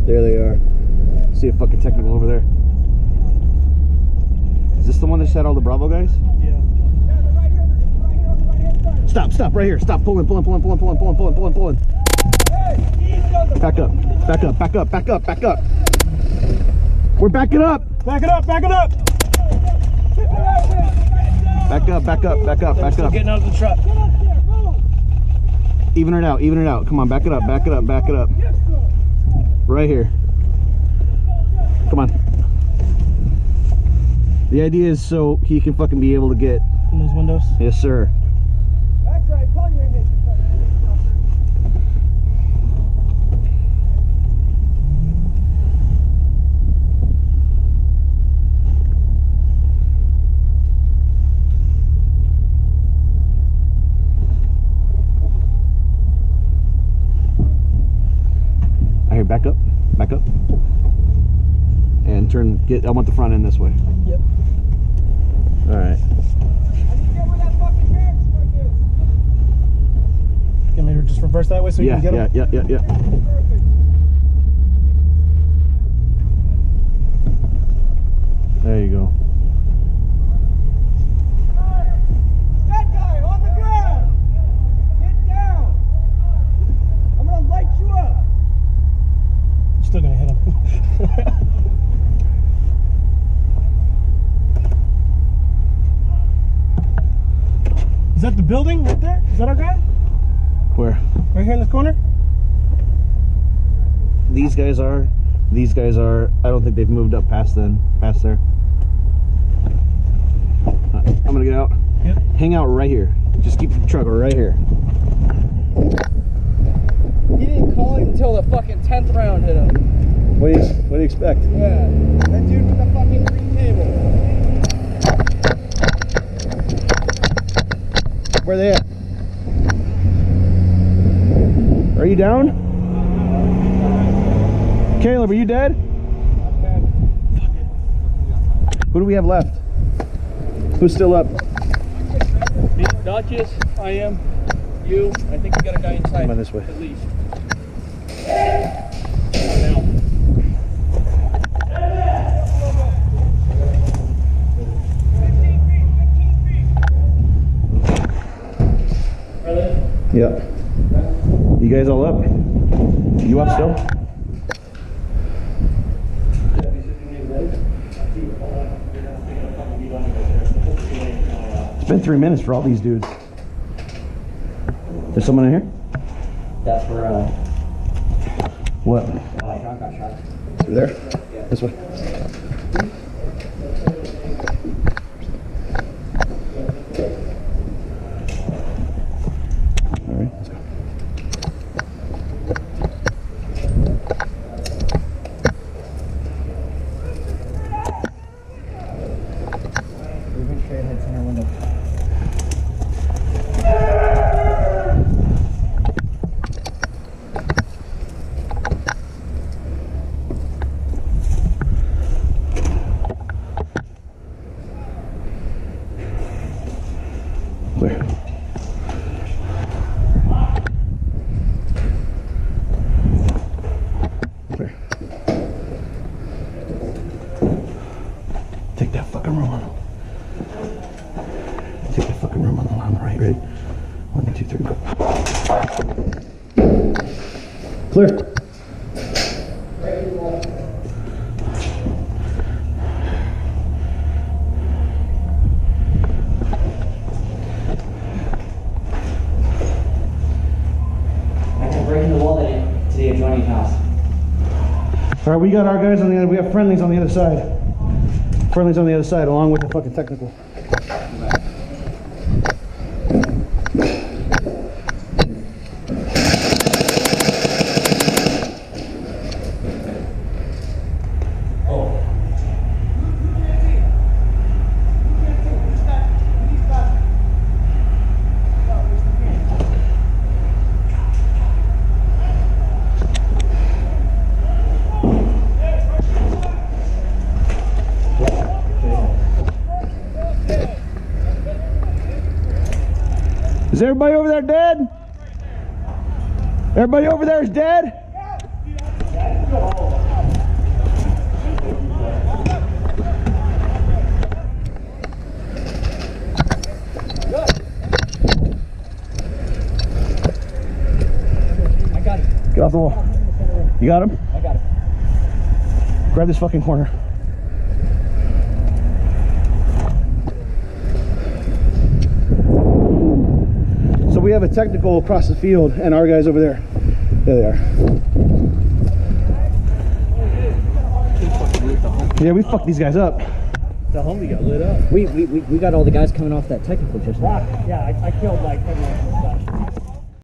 There they are. See a fucking technical over there. Is this the one that just had all the Bravo guys? Yeah. Stop, right here. Stop, pulling. Back up. We're backing up. Back it up. Back up. Still getting out of the truck. Even it out. Come on, back it up. Right here. Come on. The idea is so he can fucking be able to get in those windows. Yes, sir. That's right. Pull your head. I hear back up. And turn, I want the front end this way. Yep. All right. I need to get where that fucking barracks truck is. Can we just reverse that way so you can get him? Yeah. Perfect. There you go. That guy on the ground. Get down. I'm gonna light you up. Still gonna hit him. Is that the building right there? Is that our guy? Where? Right here in the corner? These guys are. I don't think they've moved up past there. I'm gonna get out. Yep. Hang out right here. Just keep the truck right here. He didn't call it until the fucking 10th round hit him. What do you expect? Yeah. That dude with the fucking green table. Where are they at? Are you down? Caleb, are you dead? Fuck. Who do we have left? Who's still up? Me, Duchess, I am. You, I think we got a guy inside. Come on this way. At least. Yeah. You guys all up? You up still? It's been 3 minutes for all these dudes. There's someone in here? That's for What? John got shot. Through there? Yeah. This way. All right, let's go. Moving straight ahead center window. Where? Where? Take that fucking room on. Take that fucking room on the right. Ready? 1, 2, 3, go. Clear. Breaking the wall to the adjoining house. All right, we got our guys on the other. We have friendlies on the other side. Friendlies on the other side, along with the fucking technical. Is everybody over there dead? Everybody over there is dead? Get off the wall. You got him? I got it. Grab this fucking corner. So we have a technical across the field and our guys over there. There they are. Yeah, we fucked these guys up. The homie got lit up. We got all the guys coming off that technical just now. Yeah, I killed like everyone.